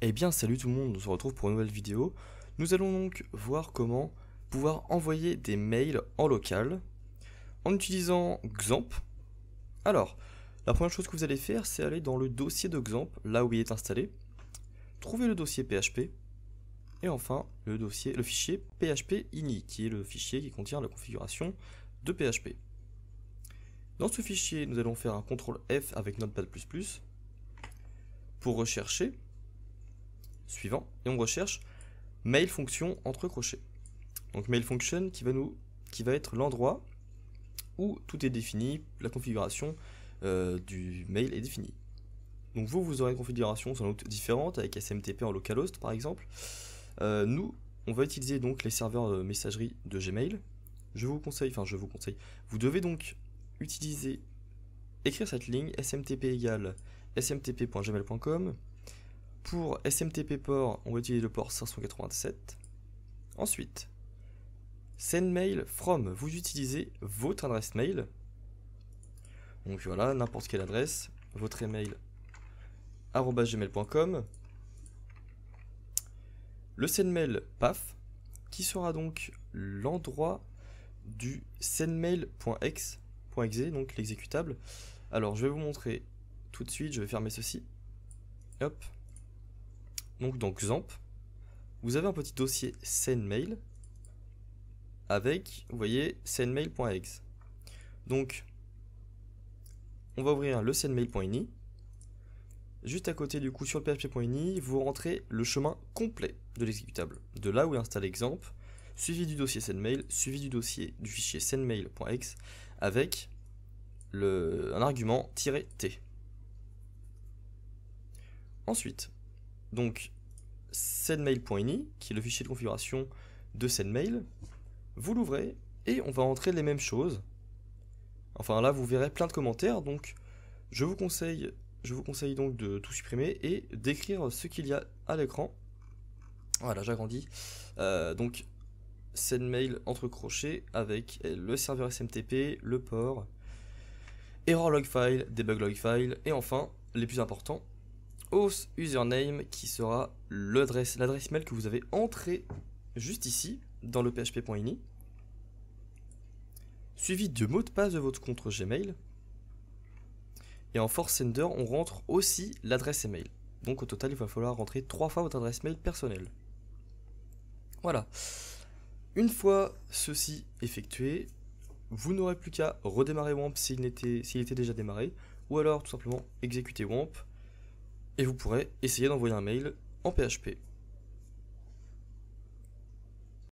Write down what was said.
Eh bien salut tout le monde, on se retrouve pour une nouvelle vidéo. Nous allons donc voir comment pouvoir envoyer des mails en local en utilisant XAMPP. Alors, la première chose que vous allez faire, c'est aller dans le dossier de XAMPP, là où il est installé, trouver le dossier PHP, et enfin le fichier PHP-ini, qui est le fichier qui contient la configuration de PHP. Dans ce fichier, nous allons faire un CTRL F avec Notepad++ pour rechercher, suivant, et on recherche mail function entre crochets. Donc mail function qui va être l'endroit où tout est défini, la configuration du mail est définie. Donc vous aurez une configuration sans doute différente avec SMTP en localhost par exemple. Nous, on va utiliser donc les serveurs de messagerie de Gmail. Vous devez donc écrire cette ligne smtp égale smtp.gmail.com. Pour SMTP port, on va utiliser le port 587. Ensuite, send mail from, vous utilisez votre adresse mail. Donc voilà, n'importe quelle adresse, votre email @gmail.com. Le sendmail path, qui sera donc l'endroit du sendmail.exe, donc l'exécutable. Alors je vais vous montrer tout de suite, je vais fermer ceci. Hop. Donc dans XAMPP, vous avez un petit dossier sendmail avec, vous voyez, sendmail.exe. Donc, on va ouvrir le sendmail.ini. Juste à côté du coup sur le php.ini, vous rentrez le chemin complet de l'exécutable, de là où est installé XAMPP, suivi du dossier sendmail, suivi du fichier sendmail.exe avec un argument -t. Ensuite, donc sendmail.ini, qui est le fichier de configuration de sendmail, vous l'ouvrez et on va entrer les mêmes choses. Enfin là vous verrez plein de commentaires, donc je vous conseille donc de tout supprimer et d'écrire ce qu'il y a à l'écran. Voilà, j'agrandis. Donc sendmail entre crochets avec le serveur SMTP, le port, error log file, debug log file et enfin les plus importants, auth username qui sera l'adresse mail que vous avez entrée juste ici dans le php.ini, suivi de mot de passe de votre compte Gmail. Et en force sender, on rentre aussi l'adresse email. Donc au total, il va falloir rentrer 3 fois votre adresse mail personnelle. Voilà. Une fois ceci effectué, vous n'aurez plus qu'à redémarrer WAMP s'il était déjà démarré, ou alors tout simplement exécuter WAMP, et vous pourrez essayer d'envoyer un mail en PHP.